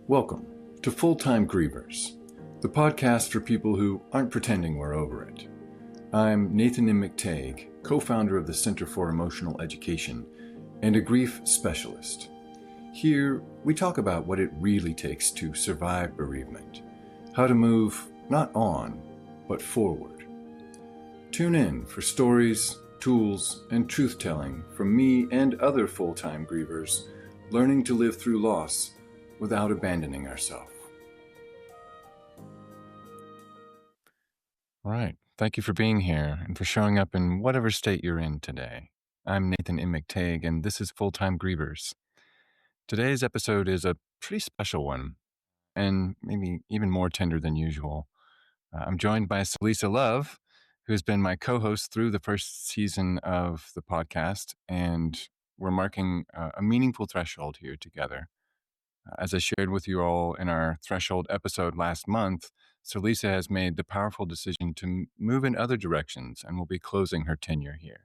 Welcome to Full-Time Grievers, the podcast for people who aren't pretending we're over it. I'm Nathan M. McTagg, co-founder of the Center for Emotional Education and a grief specialist. Here, we talk about what it really takes to survive bereavement, how to move not on, but forward. Tune in for stories, tools, and truth-telling from me and other full-time grievers learning to live through loss without abandoning ourselves. All right. Thank you for being here and for showing up in whatever state you're in today. I'm Nathan M. McTagg, and this is Full-Time Grievers. Today's episode is a pretty special one, and maybe even more tender than usual. I'm joined by Selysa Love, who's been my co-host through the first season of the podcast, and we're marking a meaningful threshold here together. As I shared with you all in our Threshold episode last month, Selysa has made the powerful decision to move in other directions and will be closing her tenure here.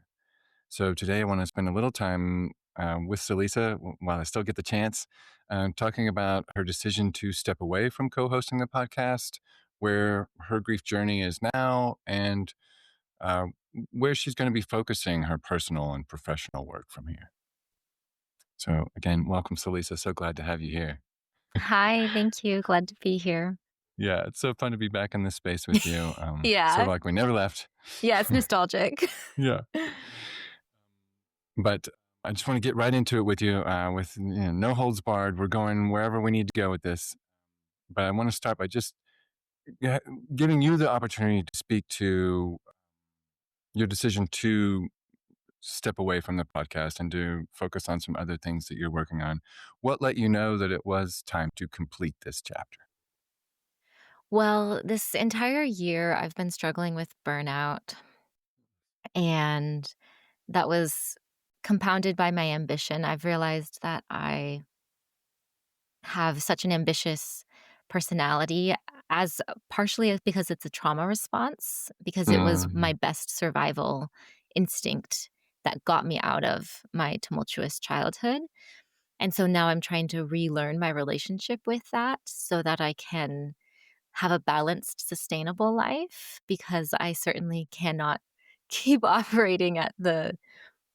So today I want to spend a little time with Selysa, while I still get the chance, talking about her decision to step away from co-hosting the podcast, where her grief journey is now, and uh, where she's going to be focusing her personal and professional work from here. So again, welcome, Selysa. So glad to have you here. Hi, thank you. Glad to be here. Yeah, it's so fun to be back in this space with you. Yeah. Sort of like we never left. Yeah, it's nostalgic. Yeah. But I just want to get right into it with you with no holds barred. We're going wherever we need to go with this. But I want to start by just giving you the opportunity to speak to your decision to step away from the podcast and to focus on some other things that you're working on. What let you know that it was time to complete this chapter? Well, this entire year I've been struggling with burnout, and that was compounded by my ambition. I've realized that I have such an ambitious personality, as partially because it's a trauma response, because it was my best survival instinct that got me out of my tumultuous childhood. And so now I'm trying to relearn my relationship with that so that I can have a balanced, sustainable life, because I certainly cannot keep operating at the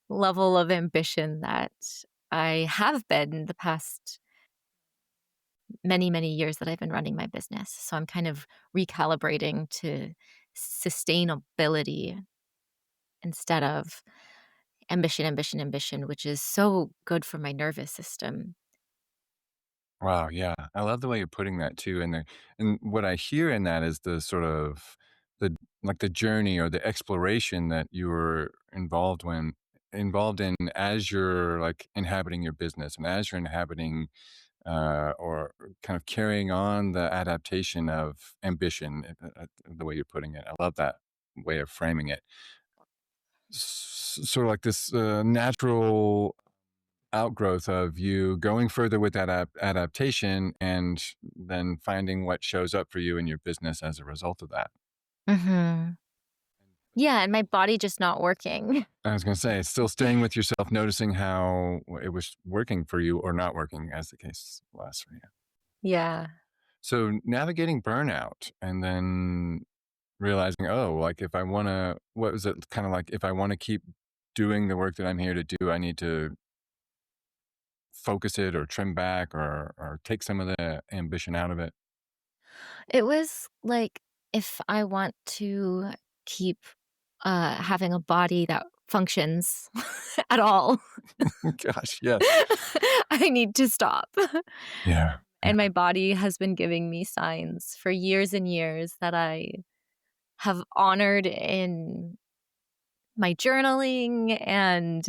level of ambition that I have been in the past many, many years that I've been running my business. So I'm kind of recalibrating to sustainability instead of ambition, ambition, ambition, which is so good for my nervous system. Wow, yeah. I love the way you're putting that too. And what I hear in that is the sort of the journey or the exploration that you were involved in as you're like inhabiting your business and as you're inhabiting or kind of carrying on the adaptation of ambition, the way you're putting it. I love that way of framing it. Sort of like this natural outgrowth of you going further with that adaptation and then finding what shows up for you in your business as a result of that. Mm-hmm. Yeah, and my body just not working. I was going to say, still staying with yourself, noticing how it was working for you or not working, as the case was for you. Yeah. So navigating burnout and then realizing, oh, like if I want to, what was it kind of like, if I want to keep doing the work that I'm here to do, I need to focus it or trim back or take some of the ambition out of it. It was like, if I want to keep having a body that functions at all, Gosh, yes. I need to stop. Yeah. And my body has been giving me signs for years and years that I have honored in my journaling and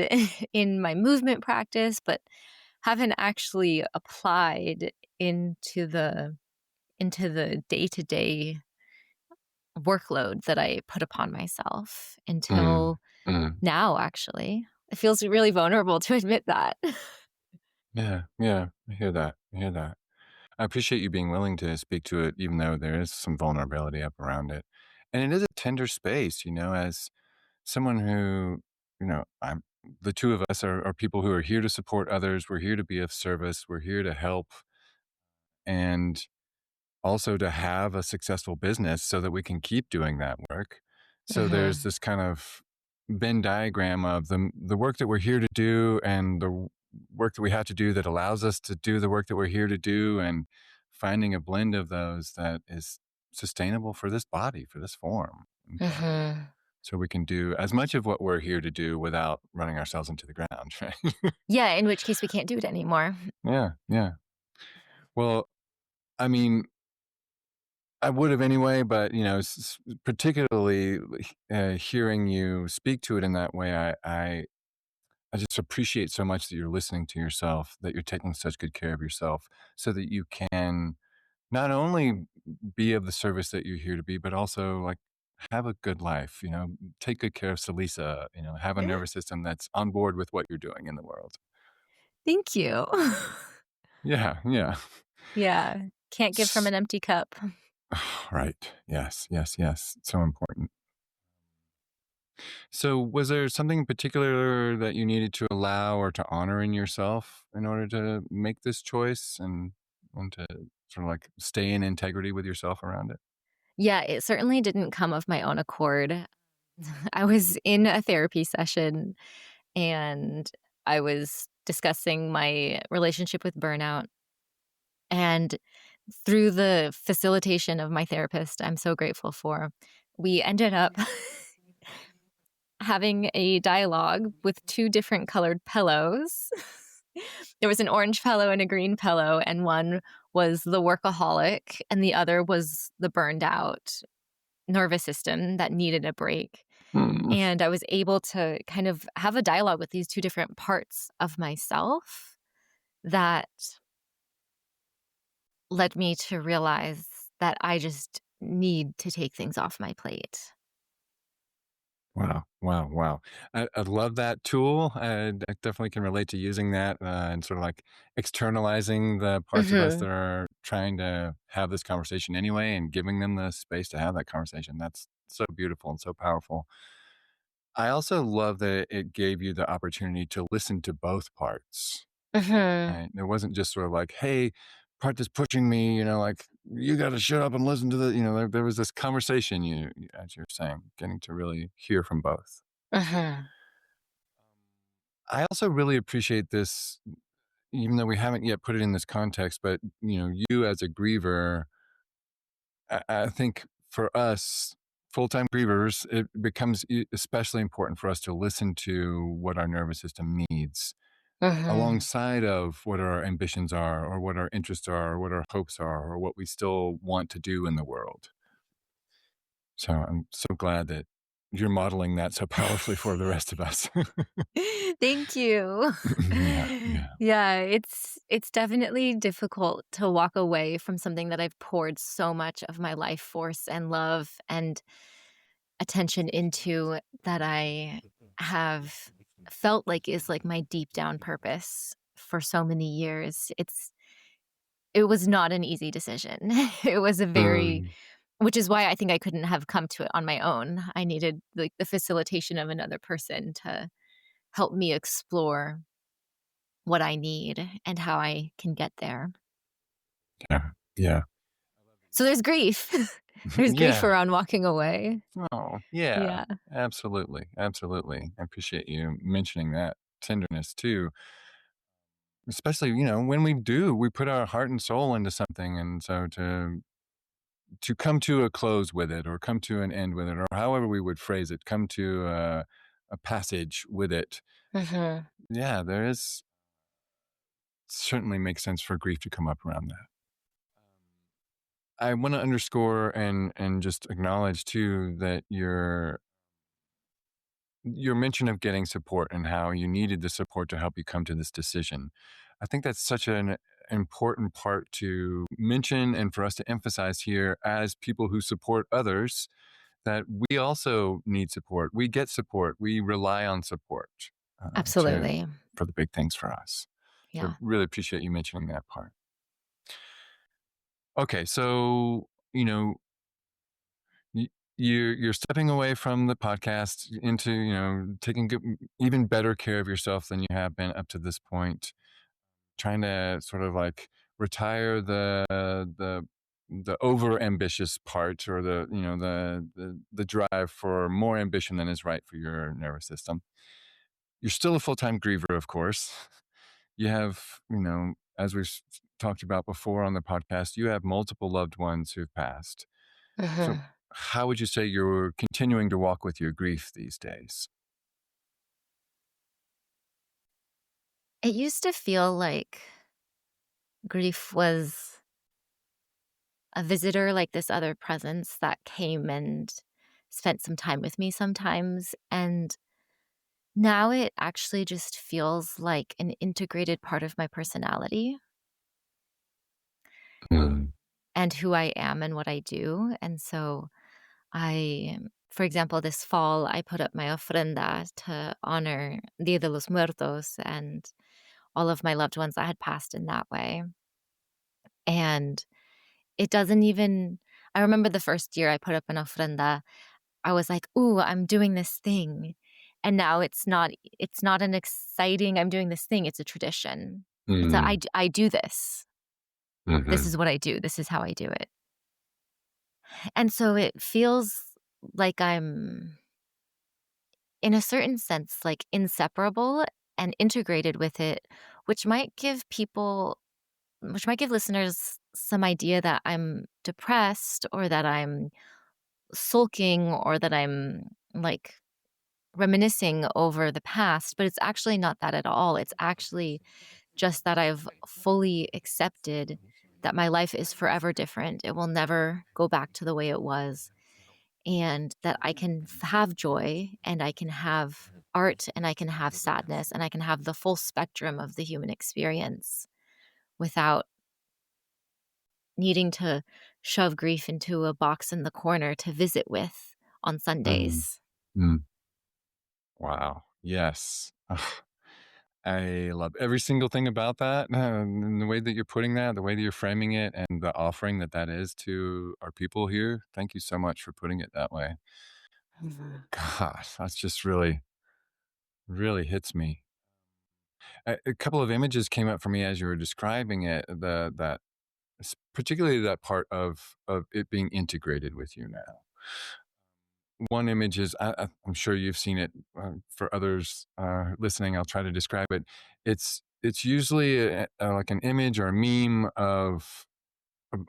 in my movement practice, but haven't actually applied into the day-to-day workload that I put upon myself until now, actually. It feels really vulnerable to admit that. Yeah. I hear that. I appreciate you being willing to speak to it, even though there is some vulnerability up around it. And it is a tender space, as someone who, the two of us are people who are here to support others. We're here to be of service. We're here to help and also to have a successful business so that we can keep doing that work. So there's Mhm. this kind of Venn diagram of the work that we're here to do and the work that we have to do that allows us to do the work that we're here to do, and finding a blend of those that is sustainable for this body, for this form. And Mhm. so we can do as much of what we're here to do without running ourselves into the ground, right? Yeah, in which case we can't do it anymore. Yeah, yeah. Well, I mean, I would have anyway, but particularly hearing you speak to it in that way, I just appreciate so much that you're listening to yourself, that you're taking such good care of yourself, so that you can not only be of the service that you're here to be, but also like have a good life. Take good care of Selysa. Have a nervous system that's on board with what you're doing in the world. Thank you. Yeah, yeah. Yeah, can't give from S- an empty cup. Right. Yes, yes, yes. So important. So, was there something in particular that you needed to allow or to honor in yourself in order to make this choice and to sort of like stay in integrity with yourself around it? Yeah, it certainly didn't come of my own accord. I was in a therapy session and I was discussing my relationship with burnout. And through the facilitation of my therapist, I'm so grateful for, we ended up having a dialogue with two different colored pillows. There was an orange pillow and a green pillow, and one was the workaholic, and the other was the burned out nervous system that needed a break. Hmm. And I was able to kind of have a dialogue with these two different parts of myself that led me to realize that I just need to take things off my plate. Wow, wow, wow. I love that tool. I definitely can relate to using that and sort of like externalizing the parts of us that Mhm. are trying to have this conversation anyway and giving them the space to have that conversation. That's so beautiful and so powerful. I also love that it gave you the opportunity to listen to both parts. Mhm. Right? It wasn't just sort of like, "Hey, part that's pushing me, like you got to shut up and listen to the." There was this conversation. As you're saying, getting to really hear from both. Mhm. I also really appreciate this, even though we haven't yet put it in this context. But you as a griever, I think for us full-time grievers, it becomes especially important for us to listen to what our nervous system needs Mhm. alongside of what our ambitions are or what our interests are or what our hopes are or what we still want to do in the world. So I'm so glad that you're modeling that so powerfully for the rest of us. Thank you. Yeah, yeah. Yeah, it's definitely difficult to walk away from something that I've poured so much of my life force and love and attention into, that I have felt like is like my deep down purpose for so many years. It was not an easy decision. It was a very Mm, which is why I think I couldn't have come to it on my own. I needed, like, the facilitation of another person to help me explore what I need and how I can get there. yeah, yeah. So there's grief. There's grief Yeah. around walking away. Oh, yeah. Yeah. Absolutely, absolutely. I appreciate you mentioning that tenderness too. Especially, when we put our heart and soul into something, and so to come to a close with it or come to an end with it or however we would phrase it, come to a passage with it. Mhm. Yeah, there is certainly makes sense for grief to come up around that. I want to underscore and just acknowledge too that your mention of getting support and how you needed the support to help you come to this decision. I think that's such an important part to mention and for us to emphasize here as people who support others, that we also need support. We get support. We rely on support to Absolutely. for the big things for us. So I Yeah. really appreciate you mentioning that part. Okay, so y- you're stepping away from the podcast into taking even better care of yourself than you have been up to this point, trying to sort of like retire the over ambitious part, or the drive for more ambition than is right for your nervous system. You're still a full-time griever, of course. You have, as we've talked about before on the podcast, you have multiple loved ones who've passed. So Mhm. how would you say you're continuing to walk with your grief these days? It used to feel like grief was a visitor, like this other presence that came and spent some time with me sometimes, and now it actually just feels like an integrated part of my personality Mm, and who I am and what I do, and so for example, this fall, I put up my ofrenda to honor Dia de los Muertos and all of my loved ones that had passed in that way, and it doesn't even I remember the first year I put up an ofrenda, I was like, "Ooh, I'm doing this thing." And now it's not an exciting, "I'm doing this thing," it's a tradition. It's a, mm, I do this. This mhm, is what I do. This is how I do it. And so it feels like I'm, in a certain sense, like, inseparable and integrated with it, which might give people which might give listeners some idea that I'm depressed or that I'm sulking or that I'm, like, reminiscing over the past, but it's actually not that at all. It's actually just that I've fully accepted that my life is forever different. It will never go back to the way it was, and that I can have joy and I can have art and I can have sadness and I can have the full spectrum of the human experience without needing to shove grief into a box in the corner to visit with on mm, Sundays. mm. Wow. Yes. Ugh, I love every single thing about that, and the way that you're putting that, the way that you're framing it, and the offering that that is to our people here. Thank you so much for putting it that way. Mhm. Gosh, that's just really, really hits me. A couple of images came up for me as you were describing it. Particularly that part of it being integrated with you now. One image is, I'm sure you've seen it. For others listening, I'll try to describe it. It's usually like an image or a meme of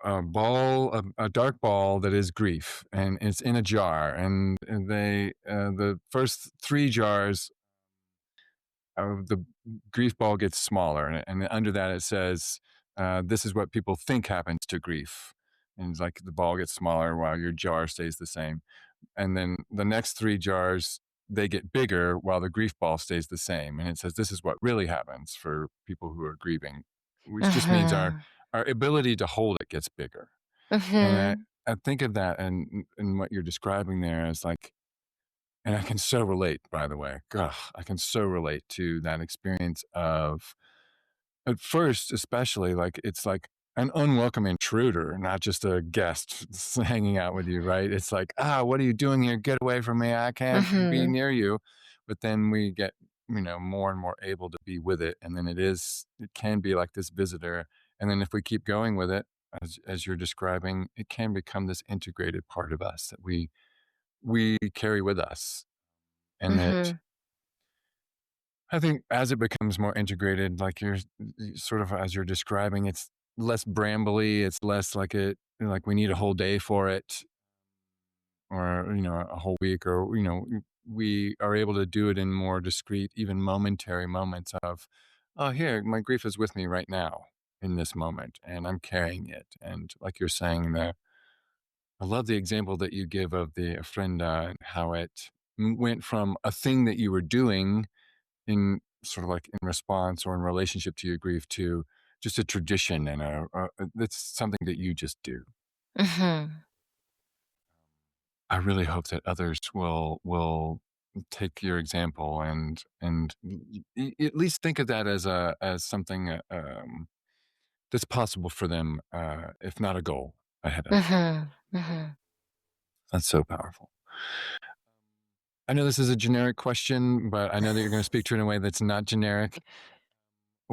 a dark ball that is grief, and it's in a jar. And the first three jars of the grief ball gets smaller, and under that it says, "This is what people think happens to grief." And it's like the ball gets smaller while your jar stays the same. And then the next three jars, they get bigger while the grief ball stays the same. And it says, "This is what really happens for people who are grieving," which just means Mhm. our ability to hold it gets bigger. And Mhm. I think of that, and what you're describing there is like, and I can so relate, by the way. Ugh, I can so relate to that experience of, at first, especially, like, it's like an unwelcome intruder, not just a guest hanging out with you, right? It's like, "Ah, what are you doing here? Get away from me. I can't be Mhm. near you." But then we get, more and more able to be with it. And then it can be like this visitor. And then if we keep going with it, as you're describing, it can become this integrated part of us that we carry with us. And that Mhm. I think as it becomes more integrated, like sort of as you're describing, it's less brambly. It's less like like we need a whole day for it, or a whole week, or we are able to do it in more discrete, even momentary moments of, "Oh, here, my grief is with me right now in this moment, and I'm carrying it." And like you're saying there, I love the example that you give of the ofrenda and how it went from a thing that you were doing in sort of like in response or in relationship to your grief, to just a tradition, and that's something that you just do. Mhm. I really hope that others will take your example, and at least think of that as something that's possible for them, if not a goal ahead of them. Mhm. Mhm. That's so powerful. I know this is a generic question, but I know that you're going to speak to it in a way that's not generic.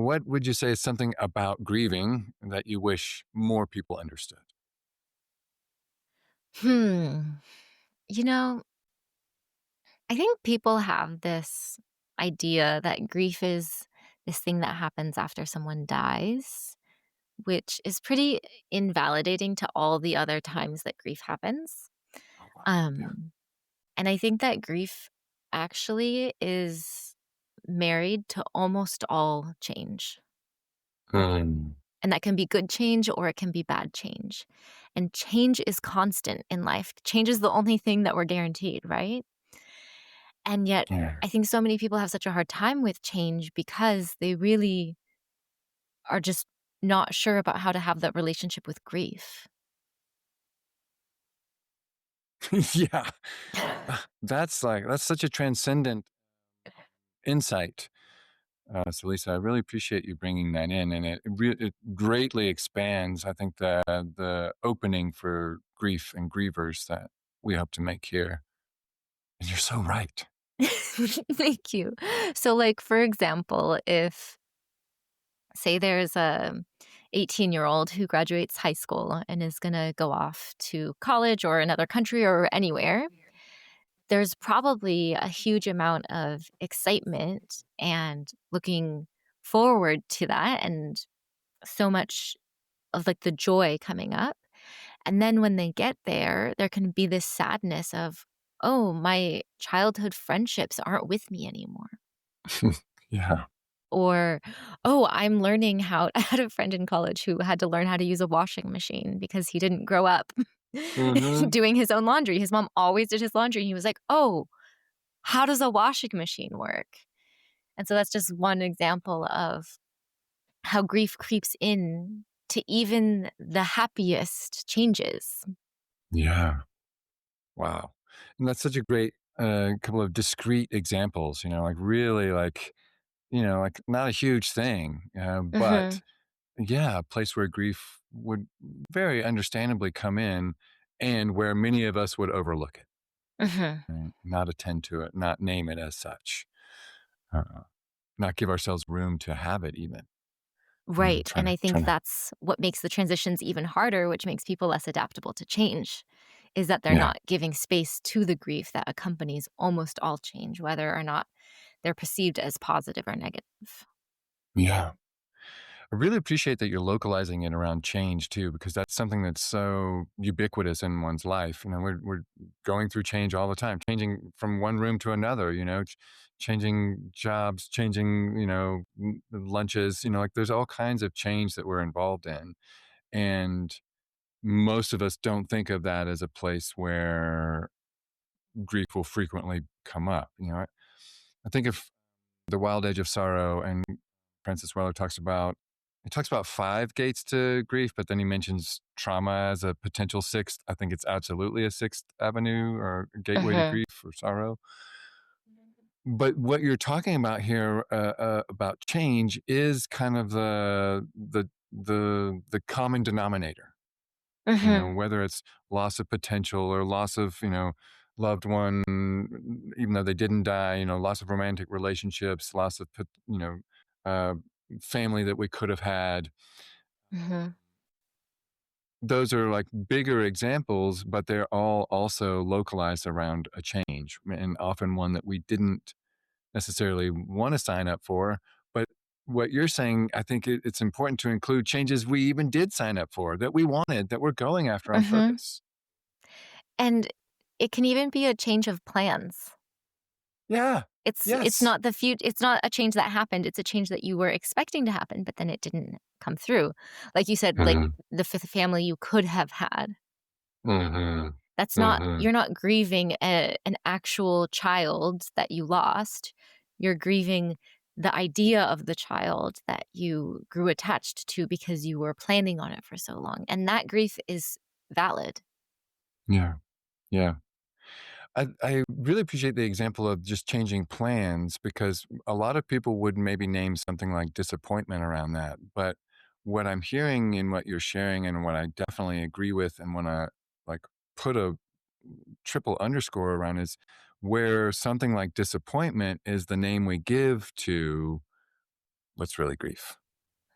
what would you say is something about grieving that you wish more people understood? Hmm. You know, I think people have this idea that grief is this thing that happens after someone dies, which is pretty invalidating to all the other times that grief happens. Oh, wow. Yeah. Um, and I think that grief actually is married to almost all change. Mm. And that can be good change or it can be bad change. And change is constant in life. Change is the only thing that we're guaranteed, right? And yet, Yeah. I think so many people have such a hard time with change because they really are just not sure about how to have that relationship with grief. Yeah. That's such a transcendent insight. So Lisa, I really appreciate you bringing that in, and it greatly expands, I think, the opening for grief and grievers that we hope to make here. And you're so right. Thank you. So, like, for example, if say there's a 18-year-old who graduates high school and is going to go off to college or another country or anywhere, there's probably a huge amount of excitement and looking forward to that and so much of like the joy coming up. And then when they get there, there can be this sadness of, oh, my childhood friendships aren't with me anymore. Yeah. Or, oh, I'm learning how I had a friend in college who had to learn how to use a washing machine because he didn't grow up Hmm. doing his own laundry. His mom always did his laundry. And he was like, oh, how does a washing machine work? And so that's just one example of how grief creeps in to even the happiest changes. Yeah. Wow. And that's such a great couple of discrete examples, like really like not a huge thing, but Mhm, yeah, a place where grief would very understandably come in and where many of us would overlook it, mhm. right? Not attend to it, not name it as such, uh, not give ourselves room to have it even. Right, Trying and to, I think trying to, that's what makes the transitions even harder, which makes people less adaptable to change, is that they're yeah, not giving space to the grief that accompanies almost all change, whether or not they're perceived as positive or negative. yeah. I really appreciate that you're localizing it around change too, because that's something that's so ubiquitous in one's life. We're going through change all the time, changing from one room to another. Changing jobs, changing lunches. Like there's all kinds of change that we're involved in, and most of us don't think of that as a place where grief will frequently come up. I think of The Wild Edge of Sorrow, and Francis Weller talks about 5 gates to grief, but then he mentions trauma as a potential 6th. I think it's absolutely a 6th avenue or gateway to Mhm, grief or sorrow. But what you're talking about here, about change is kind of the common denominator, mhm, whether it's loss of potential or loss of, loved one, even though they didn't die, loss of romantic relationships, loss of, uh, family that we could have had. mhm, Those are like bigger examples, but they're all also localized around a change, and often one that we didn't necessarily want to sign up for. But what you're saying, I think it's important to include changes we even did sign up for, that we wanted, that we're going after on mhm. purpose. And it can even be a change of plans. Yeah. It's Yes. not it's not a change that happened, it's a change that you were expecting to happen, but then it didn't come through. Like you said, like, Mhm. the 5th family you could have had. Mhm. That's not Mhm. you're not grieving an actual child that you lost. You're grieving the idea of the child that you grew attached to because you were planning on it for so long, and that grief is valid. Yeah. Yeah. I really appreciate the example of just changing plans, because a lot of people would maybe name something like disappointment around that. But what I'm hearing in what you're sharing, and what I definitely agree with and want to like put a triple underscore around, is where something like disappointment is the name we give to what's really grief,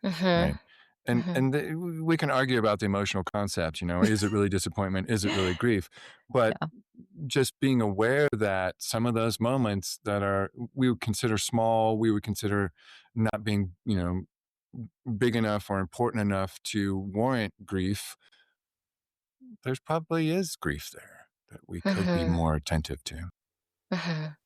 Mhm. right? And Mhm. and we can argue about the emotional concept, is it really disappointment? Is it really grief? But Yeah. just being aware that some of those moments that are we would consider small, we would consider not being, big enough or important enough to warrant grief, there's probably is grief there that we could be Mhm. more attentive to. Mhm.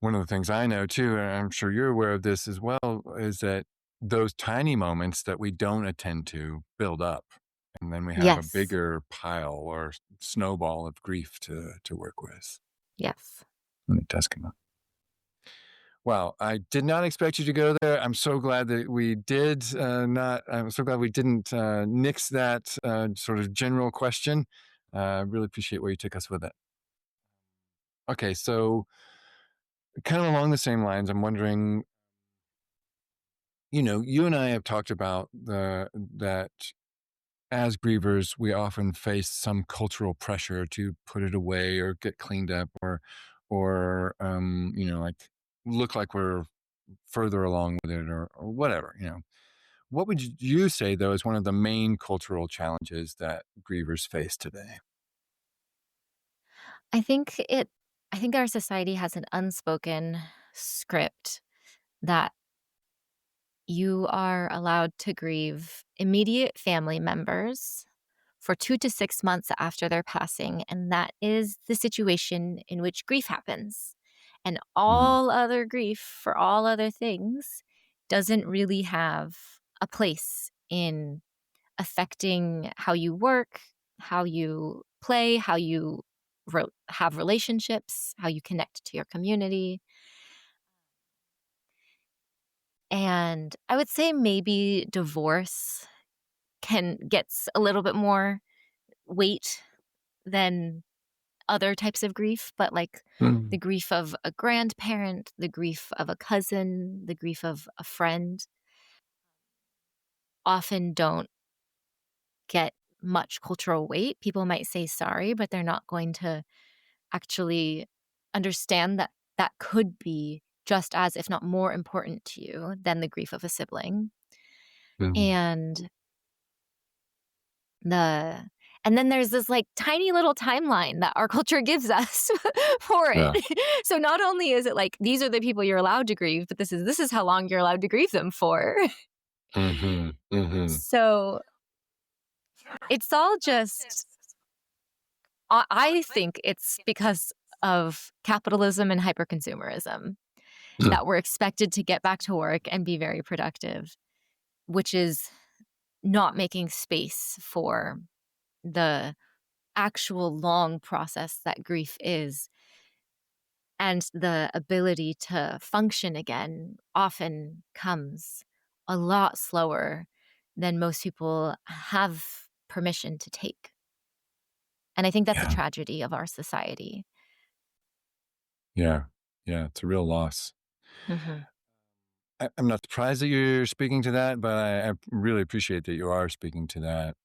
One of the things I know too, and I'm sure you're aware of this as well, is that those tiny moments that we don't attend to build up. And then we have a Yes. bigger pile or snowball of grief to work with Yes. when it does come up. Wow, I did not expect you to go there. I'm so glad that we did not. I'm so glad we didn't nix that sort of general question. I really appreciate where you took us with it. Okay, so kind of along the same lines, I'm wondering, you and I have talked about that as grievers, we often face some cultural pressure to put it away or get cleaned up or like look like we're further along with it or whatever. What would you say, though, is one of the main cultural challenges that grievers face today? I think it I think our society has an unspoken script that you are allowed to grieve immediate family members for 2 to 6 months after their passing, and that is the situation in which grief happens. And Mhm. all other grief for all other things doesn't really have a place in affecting how you work, how you play, how you have relationships, how you connect to your community. And I would say maybe divorce gets a little bit more weight than other types of grief, but like the Mhm. grief of a grandparent, the grief of a cousin, the grief of a friend often don't get much cultural weight. People might say sorry, but they're not going to actually understand that that could be just as, if not more important to you than the grief of a sibling. Mhm. And the and then there's this like tiny little timeline that our culture gives us for it. Yeah. So not only is it like these are the people you're allowed to grieve, but this is how long you're allowed to grieve them for. Mhm. Mhm. So it's all just I think it's because of capitalism and hyperconsumerism that we're expected to get back to work and be very productive, which is not making space for the actual long process that grief is. And the ability to function again often comes a lot slower than most people have permission to take. And I think that's a Yeah. tragedy of our society. Yeah. Yeah. It's a real loss. Mhm. I'm not surprised that you're speaking to that, but I really appreciate that you are speaking to that.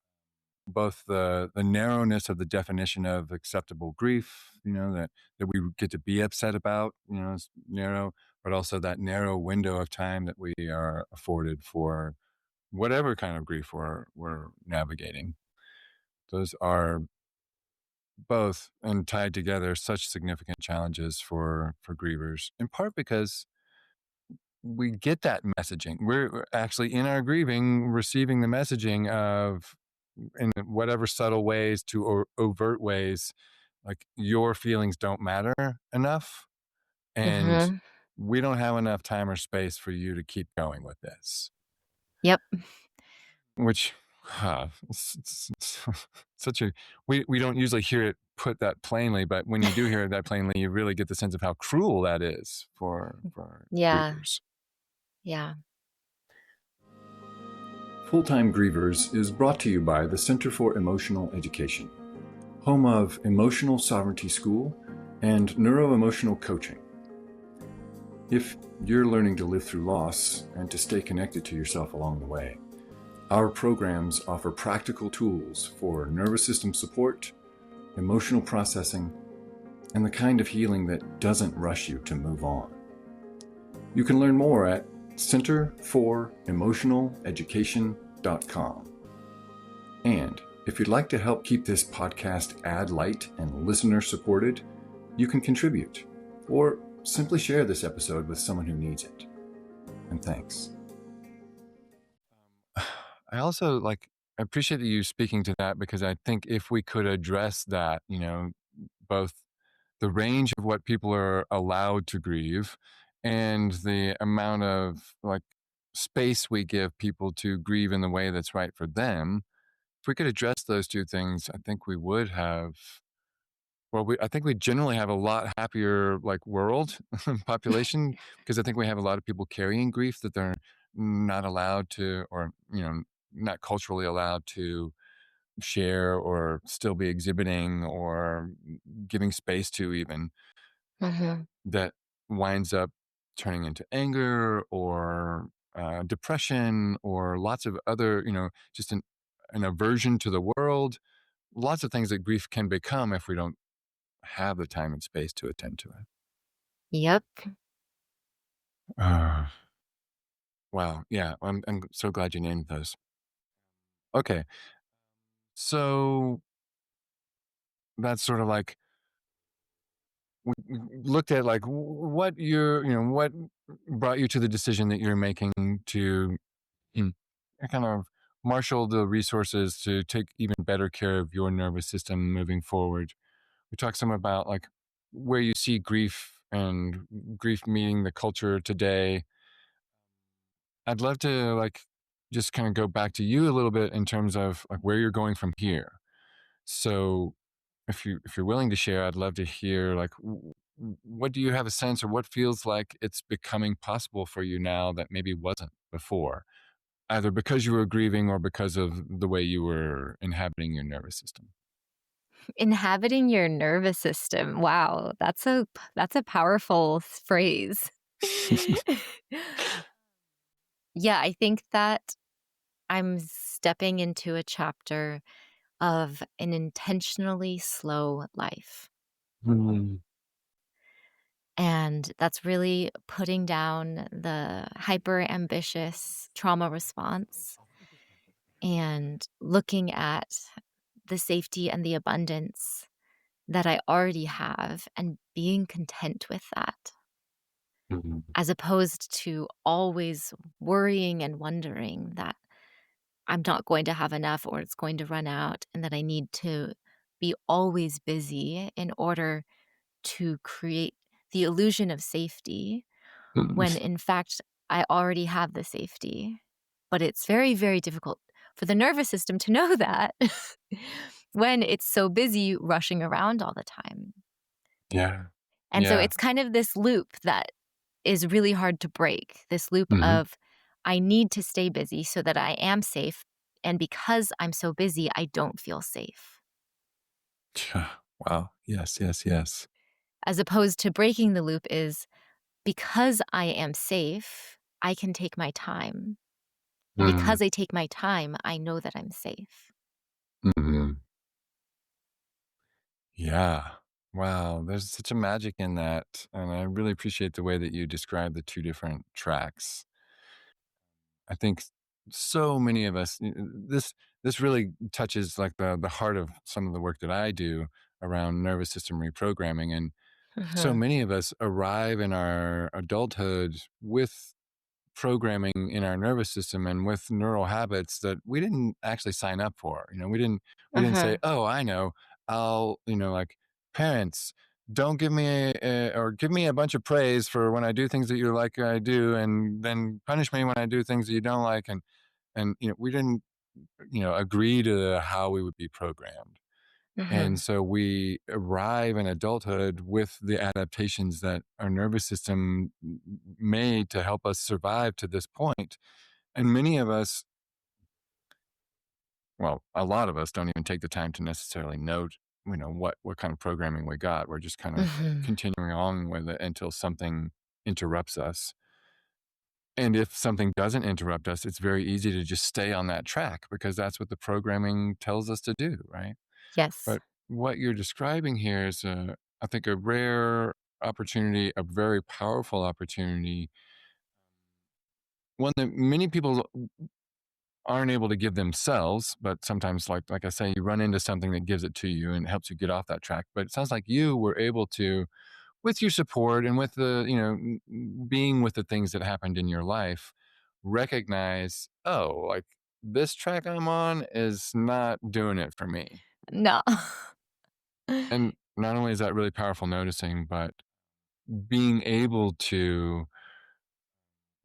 Both the narrowness of the definition of acceptable grief, that we get to be upset about, is narrow, but also that narrow window of time that we are afforded for whatever kind of grief we're navigating. Those are both and tied together such significant challenges for grievers, in part because we get that messaging. We're actually in our grieving receiving the messaging of in whatever subtle ways to overt ways, like your feelings don't matter enough, and Mhm. we don't have enough time or space for you to keep going with this. Yep. Which, it's such a we don't usually hear it put that plainly, but when you do hear it that plainly, you really get the sense of how cruel that is for Yeah. grievers. Yeah. Full-Time Grievers is brought to you by the Center for Emotional Education, home of Emotional Sovereignty School and Neuro-Emotional Coaching. If you're learning to live through loss and to stay connected to yourself along the way, our programs offer practical tools for nervous system support, emotional processing, and the kind of healing that doesn't rush you to move on. You can learn more at centerforemotionaleducation.com. And if you'd like to help keep this podcast ad light and listener supported, you can contribute or simply share this episode with someone who needs it. And thanks. I also I appreciate you speaking to that, because I think if we could address that, both the range of what people are allowed to grieve and the amount of space we give people to grieve in the way that's right for them. If we could address those two things, I think we would have, I think we generally have a lot happier world population, because I think we have a lot of people carrying grief that they're not allowed to, or not culturally allowed to share, or still be exhibiting, or giving space to, even, Mhm. that winds up turning into anger, or depression, or lots of other, just an aversion to the world. Lots of things that grief can become if we don't have the time and space to attend to it. Yep. Uh, wow. Yeah. I'm so glad you named those. Okay. So that's sort of we looked at what brought you to the decision that you're making to mm, kind of marshal the resources to take even better care of your nervous system moving forward. We talked some about where you see grief and grief meeting the culture today. I'd love to just kind of go back to you a little bit in terms of where you're going from here. So if you're willing to share, I'd love to hear what do you have a sense, or what feels like it's becoming possible for you now that maybe wasn't before, either because you were grieving or because of the way you were inhabiting your nervous system. Inhabiting your nervous system. Wow, that's a powerful phrase. Yeah, I think that I'm stepping into a chapter of an intentionally slow life. Mm, And that's really putting down the hyper ambitious trauma response and looking at the safety and the abundance that I already have and being content with that, mm, as opposed to always worrying and wondering that I'm not going to have enough or it's going to run out and that I need to be always busy in order to create the illusion of safety when mm. in fact I already have the safety. But it's very, very difficult for the nervous system to know that when it's so busy rushing around all the time. Yeah. And so Yeah. it's kind of this loop that is really hard to break, this loop Hmm. of I need to stay busy so that I am safe. And because I'm so busy, I don't feel safe. Wow. Yes, yes, yes. As opposed to breaking the loop is because I am safe, I can take my time. And Mm, because I take my time, I know that I'm safe. mhm. Yeah. Wow. There's such a magic in that. And I really appreciate the way that you describe the two different tracks. I think so many of us, this really touches the heart of some of the work that I do around nervous system reprogramming. And so Mhm. many of us arrive in our adulthood with programming in our nervous system and with neural habits that we didn't actually sign up for. We didn't say, Mhm. "Oh, I know. I'll, parents, don't give me or give me a bunch of praise for when I do things that you like I do, and then punish me when I do things that you don't like." And we didn't, agree to how we would be programmed. And Mhm. so we arrive in adulthood with the adaptations that our nervous system made to help us survive to this point. And many of us, well, a lot of us don't even take the time to necessarily note, what kind of programming we got. We're just kind of Mhm. continuing on with it until something interrupts us. And if something doesn't interrupt us, it's very easy to just stay on that track because that's what the programming tells us to do, right? Yes. But what you're describing here is, I think, a rare opportunity, a very powerful opportunity one that many people aren't able to give themselves, but sometimes, like I say, you run into something that gives it to you and helps you get off that track. But it sounds like you were able to, with your support and with the, being with the things that happened in your life, recognize, oh, like this track I'm on is not doing it for me. No. And not only is that really powerful noticing, but being able to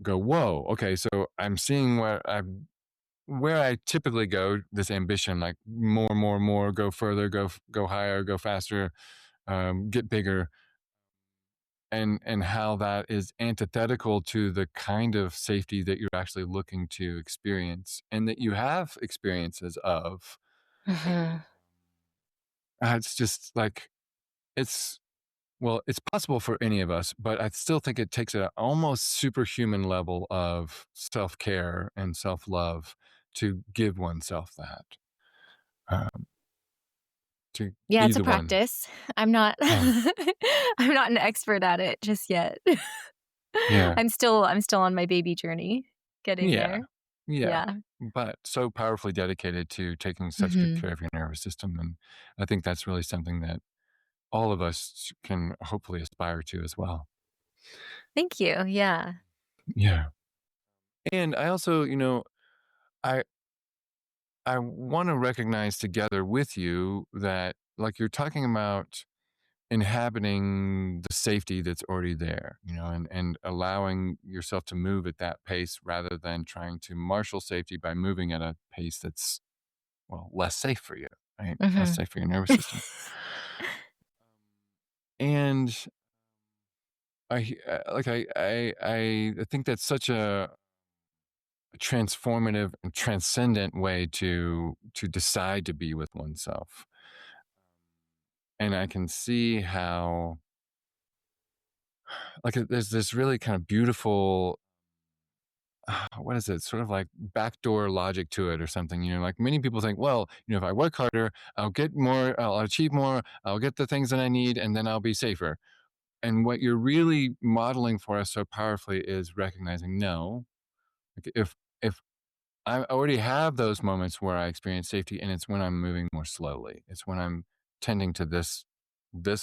go, whoa, okay, so I'm seeing where I typically go, this ambition, like more, more, more, go further, go higher, go faster, get bigger, and how that is antithetical to the kind of safety that you're actually looking to experience and that you have experiences of. Mhm. It's just like it's well, it's possible for any of us, but I still think it takes an almost superhuman level of self care and self love to give oneself that. Um, to Yeah, be it's a the one. practice. I'm not Oh, I'm not an expert at it just yet. yeah. I'm still on my baby journey, getting Yeah. there. Yeah. Yeah. But so powerfully dedicated to taking such good Mhm. care of your nervous system. And I think that's really something that all of us can hopefully aspire to as well. Thank you, yeah. Yeah. And I also, I I want to recognize together with you that like you're talking about inhabiting the safety that's already there, and allowing yourself to move at that pace rather than trying to marshal safety by moving at a pace that's, well, less safe for you, right? Less Mhm. safe for your nervous system. And I think that's such a transformative and transcendent way to decide to be with oneself. And I can see how like there's this really kind of beautiful what is it? Sort of like backdoor logic to it or something. Like many people think, well, if I work harder, I'll get more, I'll achieve more, I'll get the things that I need, and then I'll be safer. And what you're really modeling for us so powerfully is recognizing, no, like if I already have those moments where I experience safety, and it's when I'm moving more slowly. It's when I'm tending to this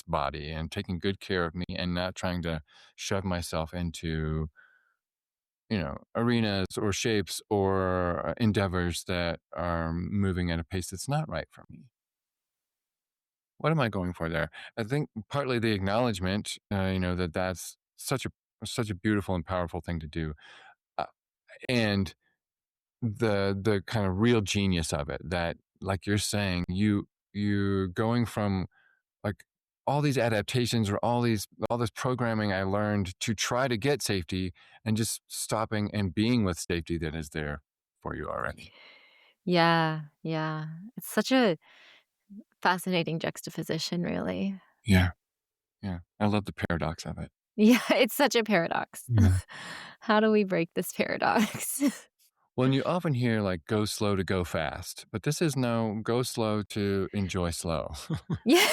body and taking good care of me and not trying to shove myself into arenas or shapes or endeavors that are moving at a pace that's not right for me. What am I going for there? I think partly the acknowledgement, that that's such a beautiful and powerful thing to do, uh, and the kind of real genius of it. That, like you're saying, you're going from like all these adaptations or all this programming I learned to try to get safety and just stopping and being with safety that is there for you already. Yeah, yeah. It's such a fascinating juxtaposition, really. Yeah. Yeah. I love the paradox of it. Yeah, it's such a paradox. Yeah. How do we break this paradox? Well, and you often hear like go slow to go fast, but this is no go slow to enjoy slow. Yeah.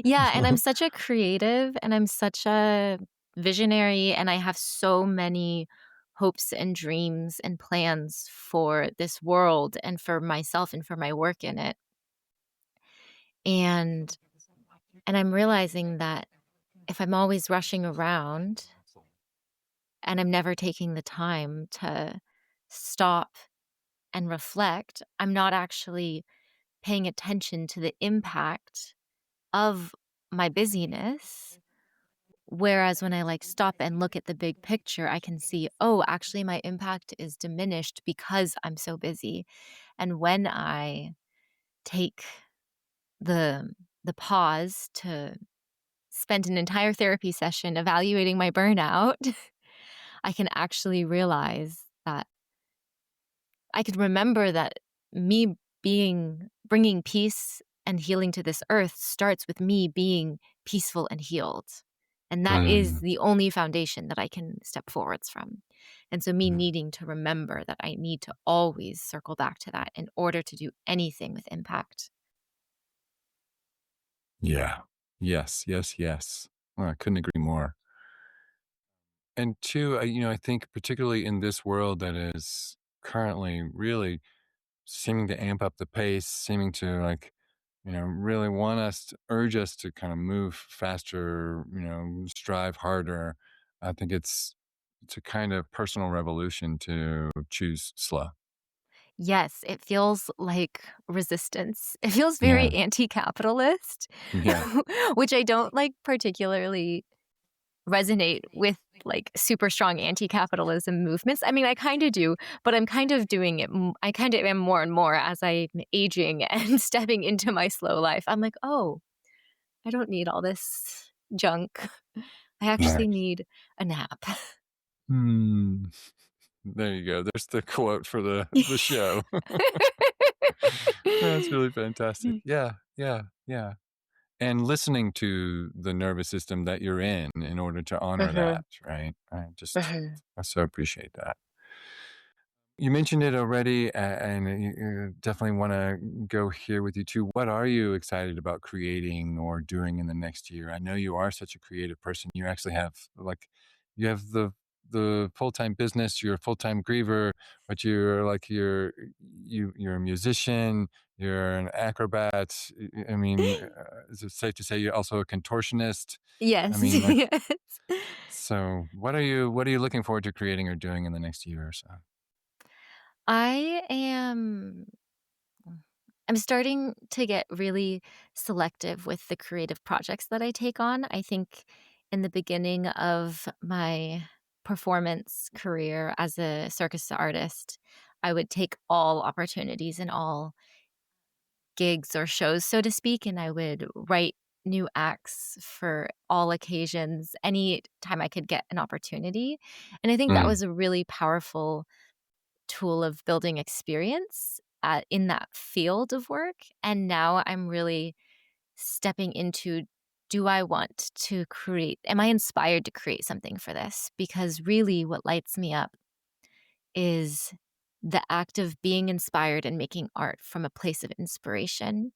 Yeah, and I'm such a creative, and I'm such a visionary, and I have so many hopes and dreams and plans for this world and for myself and for my work in it. And I'm realizing that if I'm always rushing around and I'm never taking the time to stop and reflect, I'm not actually paying attention to the impact of my busyness. Whereas when I like stop and look at the big picture, I can see, oh, actually, my impact is diminished because I'm so busy. And when I take the pause to spend an entire therapy session evaluating my burnout, I can actually realize that I could remember that me bringing peace and healing to this earth starts with me being peaceful and healed. And that is Mm, the only foundation that I can step forwards from. And so, me mm. needing to remember that I need to always circle back to that in order to do anything with impact. Yeah. Yes. Yes. Yes. Well, I couldn't agree more. And two, I think particularly in this world that is currently really seeming to amp up the pace, seeming to really want urge us to kind of move faster, strive harder. I think it's a kind of personal revolution to choose slow. Yes, it feels like resistance. It feels very Yeah. anti-capitalist, Yeah. which I don't, like, particularly resonate with, like, super strong anti-capitalism movements. I mean, I kinda do, but I'm kind of doing it I kinda am more and more as I'm aging and stepping into my slow life. I'm like, "Oh, I don't need all this junk. I actually Right. need a nap." Hmm. There you go. There's the quote for the show. That's really fantastic. Yeah, yeah, yeah. And listening to the nervous system that you're in order to honor Mhm, that, right? mhm. I so appreciate that. You mentioned it already, and you definitely want to go here with you too. What are you excited about creating or doing in the next year? I know you are such a creative person. You actually have you have the full time business. You're a full time griever, but you're a musician. You're an acrobat. I mean, is it safe to say you're also a contortionist? I Yes, mean, yes. so what are you looking forward to creating or doing in the next year or so? I am I'm starting to get really selective with the creative projects that I take on. I think in the beginning of my performance career as a circus artist, I would take all opportunities and all gigs or shows, so to speak, and I would write new acts for all occasions any time I could get an opportunity. And I think that Mm, was a really powerful tool of building experience in that field of work. And now I'm really stepping into, do I want to create? Am I inspired to create something for this? Because really, what lights me up is the act of being inspired and making art from a place of inspiration.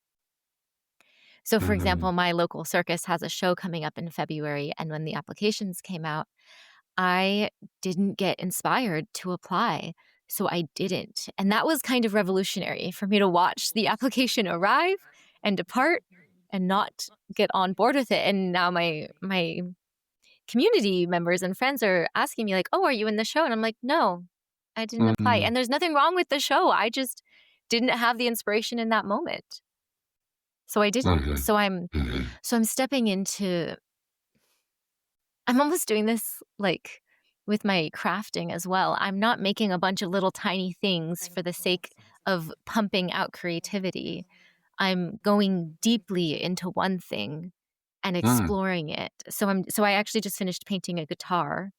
So, for mhm, example, my local circus has a show coming up in February. And when the applications came out, I didn't get inspired to apply, so I didn't, and that was kind of revolutionary for me to watch the application arrive and depart and not get on board with it, and now my community members and friends are asking me like, "Oh, are you in the show?" And I'm like, "No, I didn't apply," mhm, and there's nothing wrong with the show, I just didn't have the inspiration in that moment, so I didn't. mhm, mhm, So I'm stepping into I'm almost doing this, like, with my crafting as well. I'm not making a bunch of little tiny things for the sake of pumping out creativity. I'm going deeply into one thing and mm, exploring it. So I actually just finished painting a guitar,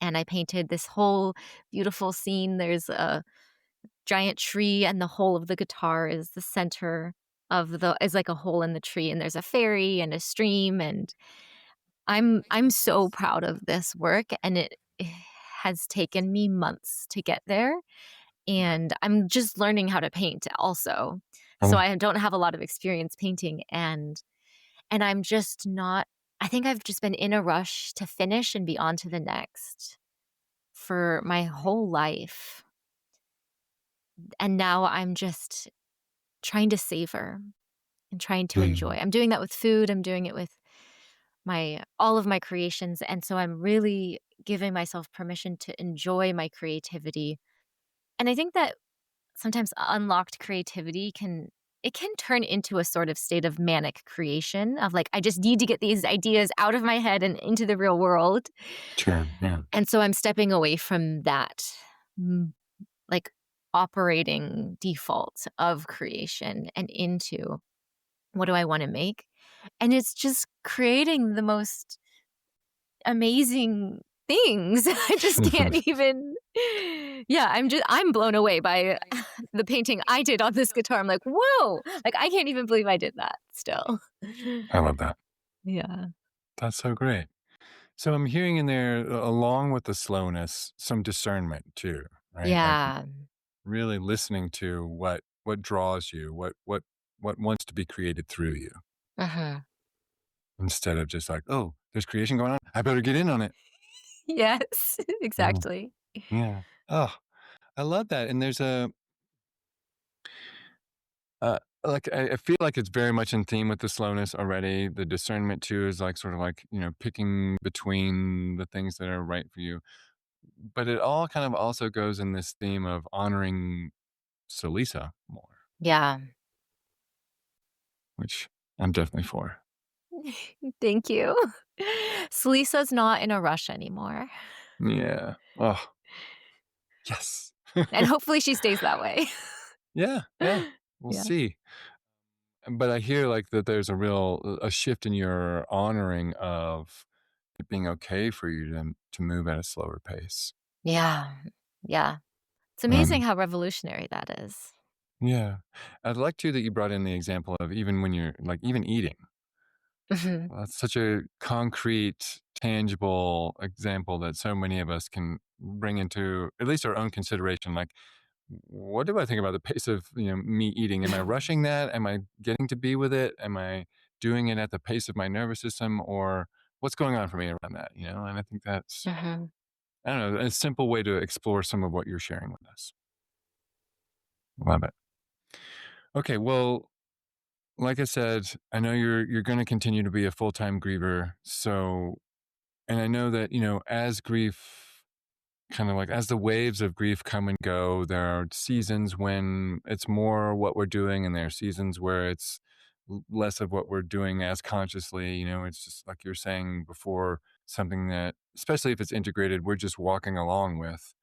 and I painted this whole beautiful scene. There's a giant tree, and the whole of the guitar is the center of the is like a hole in the tree, and there's a fairy and a stream, and I'm so proud of this work, and it has taken me months to get there, and I'm just learning how to paint also. So mm, I don't have a lot of experience painting, and I'm just not I think I've just been in a rush to finish and be on to the next for my whole life, and now I'm just trying to savor and trying to enjoy. mm, I'm doing that with food, I'm doing it with my all of my creations, and so I'm really giving myself permission to enjoy my creativity. And I think that sometimes unlocked creativity can turn into a sort of state of manic creation of like I just need to get these ideas out of my head and into the real world. sure, yeah, And so I'm stepping away from that mm, like operating default of creation and into what do I want to make? And it's just creating the most amazing things. I just can't even yeah, I'm blown away by the painting I did on this guitar. I'm like, "Whoa!" Like, I can't even believe I did that still. I love that. Yeah. That's so great. So I'm hearing in there, along with the slowness, some discernment too, right? Like Yeah. really listening to what draws you, what wants to be created through you, Mhm. instead of just like, oh, there's creation going on. I better get in on it. Yes, Mhm. exactly. Yeah. Oh, I love that. And there's like I feel like it's very much in theme with the slowness already. The discernment too is like sort of like, picking between the things that are right for you. But it all kind of also goes in this theme of honoring Selysa more, Yeah. which I'm definitely for. Thank you. Selisa's not in a rush anymore, Yeah. Oh, yes. and hopefully she stays that way. Yeah, yeah. We'll Yeah. see. But I hear like that there's a real a shift in your honoring of it being okay for you to move at a slower pace. Yeah. Yeah. It's amazing Um, how revolutionary that is. yeah. I'd like too that you brought in the example of even when you're like even eating. Mhm. That's such a concrete, tangible example that so many of us can bring into at least our own consideration. Like, what do I think about the pace of me eating? Am I rushing that? Am I getting to be with it? Am I doing it at the pace of my nervous system, or what's going on for me around that? And I think that's Mhm. I don't know a simple way to explore some of what you're sharing with us. Love it. Okay, well, like I said, I know you're going to continue to be a full time griever, so and I know that, as grief kind of like as the waves of grief come and go, there are seasons when it's more what we're doing, and there are seasons where it's less of what we're doing as consciously. It's just like you're saying before, something that, especially if it's integrated, we're just walking along with.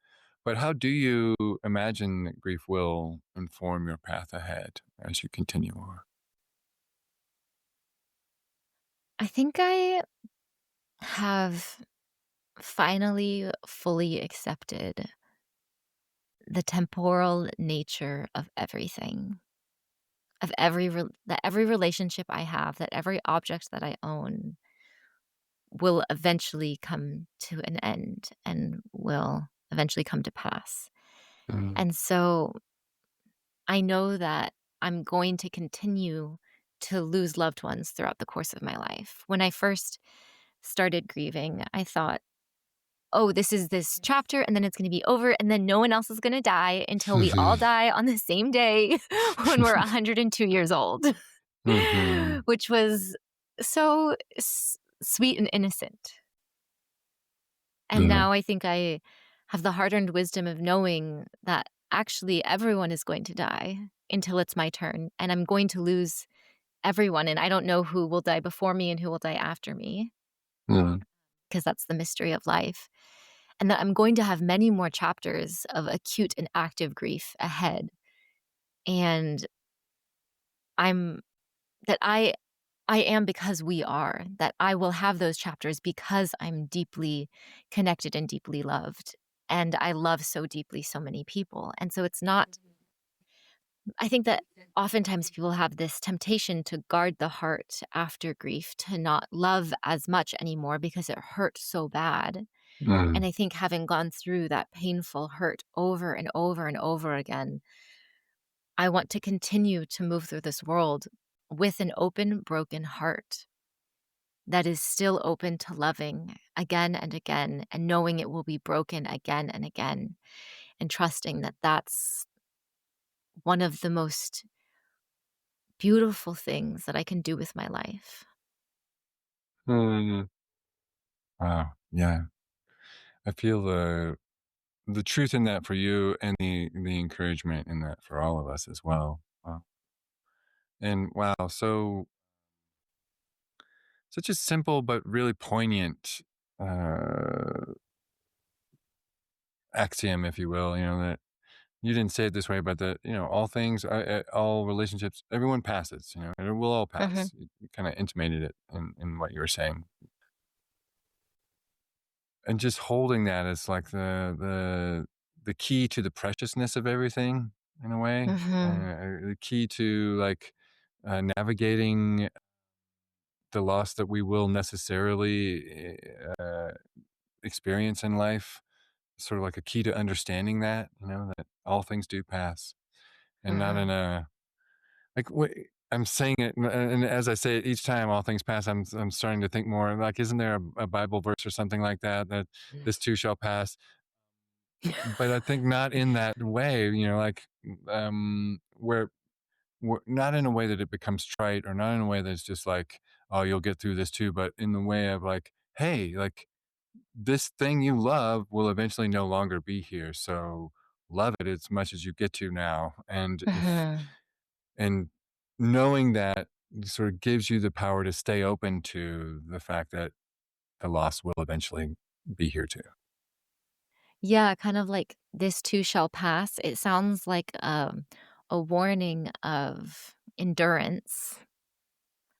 But how do you imagine that grief will inform your path ahead as you continue on? I think I have finally fully accepted the temporal nature of everything, of that every relationship I have, that every object that I own will eventually come to an end and will eventually come to pass. Mm, And so I know that I'm going to continue to lose loved ones throughout the course of my life. When I first started grieving, I thought, oh, this is this chapter, and then it's going to be over, and then no one else is going to die until we all die on the same day when we're 102 years old, mhm. which was so sweet and innocent. And Yeah. now I think I have the hard earned wisdom of knowing that actually everyone is going to die until it's my turn, and I'm going to lose everyone. And I don't know who will die before me and who will die after me, Yeah. because that's the mystery of life. And that I'm going to have many more chapters of acute and active grief ahead. And I'm that I am because we are, that I will have those chapters because I'm deeply connected and deeply loved. And I love so deeply so many people. And so it's not, I think that oftentimes people have this temptation to guard the heart after grief, to not love as much anymore because it hurt so bad. And Mm, I think having gone through that painful hurt over and over and over again, I want to continue to move through this world with an open, broken heart that is still open to loving again and again, and knowing it will be broken again and again, and trusting that that's one of the most beautiful things that I can do with my life. mm. Wow. Yeah. I feel the truth in that for you, and the encouragement in that for all of us as well. Wow. And wow, so such a simple but really poignant uh, axiom, if you will. That you didn't say it this way, but that all things, all relationships, everyone passes. And it will all Mhm, pass. You kind of intimated it in what you were saying, and just holding that as like the key to the preciousness of everything in a way, mhm, the key to like navigating the loss that we will necessarily experience in life. Sort of like a key to understanding that that all things do pass, and not in mhm. a like what. I'm saying it, and as I say it each time, all things pass. I'm starting to think more like, isn't there a Bible verse or something like that that this too shall pass? But I think not in that way. Like where not in a way that it becomes trite, or not in a way that's just like, oh, you'll get through this too, but in the way of like, hey, like this thing you love will eventually no longer be here. So love it as much as you get to now. Mhm. And knowing that sort of gives you the power to stay open to the fact that the loss will eventually be here too. Yeah, kind of like "This too shall pass." It sounds like, a warning of endurance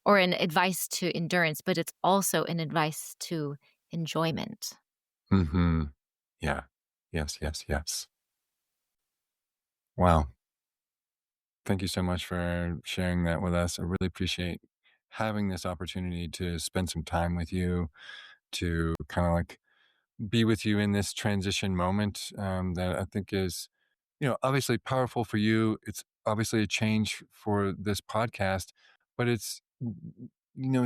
or an advice to endurance, but it's also an advice to enjoyment. Hmm. Yeah. Yes, yes, yes. Wow. Thank you so much for sharing that with us. I really appreciate having this opportunity to spend some time with you, to kind of like be with you in this transition moment, that I think is, obviously powerful for you. It's obviously a change for this podcast, but it's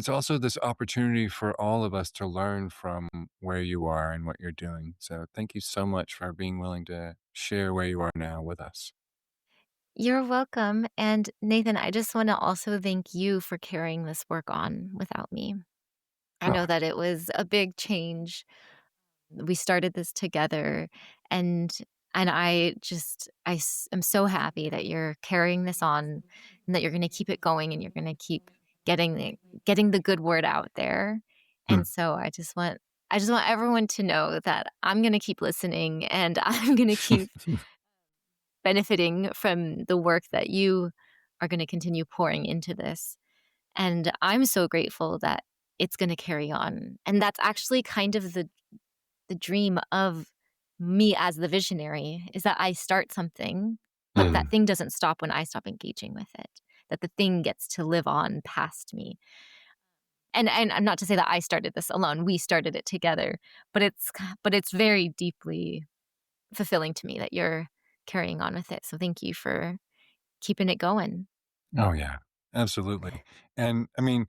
also this opportunity for all of us to learn from where you are and what you're doing. So thank you so much for being willing to share where you are now with us. You're welcome, and Nathan, I just wanna also thank you for carrying this work on without me. I Oh, know that it was a big change. We started this together, and am so happy that you're carrying this on and that you're gonna keep it going and you're gonna keep getting the good word out there. hmm. And so I just want everyone to know that I'm gonna keep listening and I'm gonna keep benefiting from the work that you are gonna continue pouring into this. And I'm so grateful that it's gonna carry on. And that's actually kind of the dream of me as the visionary is that I start something, but that Hmm. thing doesn't stop when I stop engaging with it, that the thing gets to live on past me. And I'm not to say that I started this alone. We started it together, but it's very deeply fulfilling to me that you're carrying on with it. So thank you for keeping it going. Oh, yeah, absolutely. And I mean,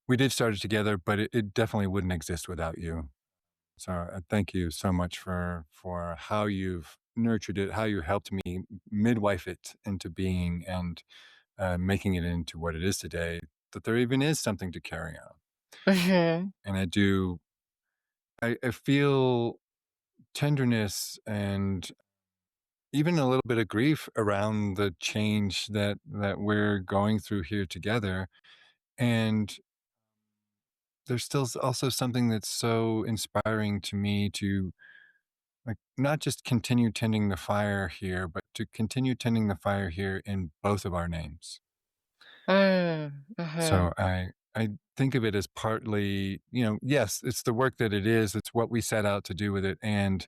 we did start it together, but it definitely wouldn't exist without you. So thank you so much for how you've nurtured it, how you helped me midwife it into being, and making it into what it is today. That there even is something to carry on, Mhm. and I feel tenderness and even a little bit of grief around the change that we're going through here together. And there's still also something that's so inspiring to me to, like, not just continue tending the fire here, but to continue tending the fire here in both of our names. Mm, So mhm. I think of it as partly, yes, it's the work that it is. It's what we set out to do with it, and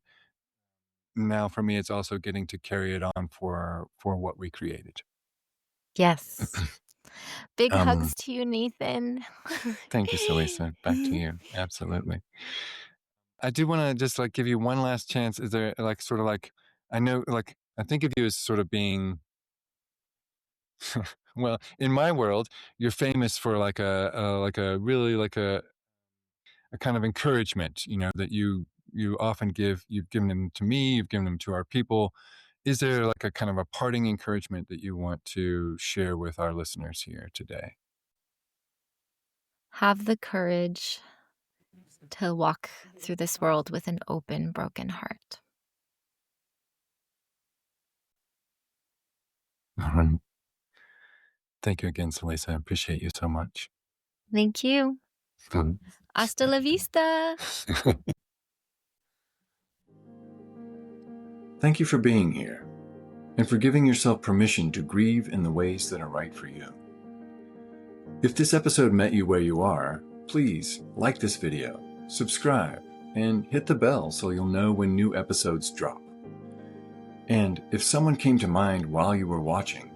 now for me, it's also getting to carry it on for what we created. Yes. Big Um, hugs to you, Nathan. Thank you, Selysa. Back to you. Absolutely. I do want to just like give you one last chance. Is there like sort of like, I know, like, I think of you as sort of being, well, in my world, you're famous for like like a really like a kind of encouragement, that you often give. You've given them to me, you've given them to our people. Is there like a kind of a parting encouragement that you want to share with our listeners here today? Have the courage to walk through this world with an open, broken heart. All right. Thank you again, Selysa. I appreciate you so much. Thank you. Mhm. Hasta la vista. Thank you for being here and for giving yourself permission to grieve in the ways that are right for you. If this episode met you where you are, please like this video, subscribe, and hit the bell so you'll know when new episodes drop. And if someone came to mind while you were watching,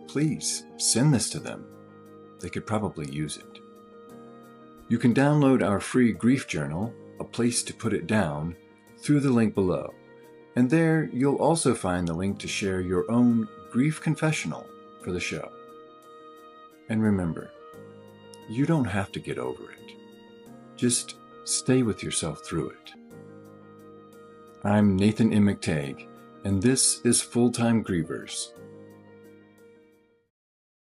please send this to them. They could probably use it. You can download our free grief journal, A Place to Put It Down, through the link below. And there you'll also find the link to share your own grief confessional for the show. And remember, you don't have to get over it. Just stay with yourself through it. I'm Nathan M. McTagg, and this is Full-Time Grievers,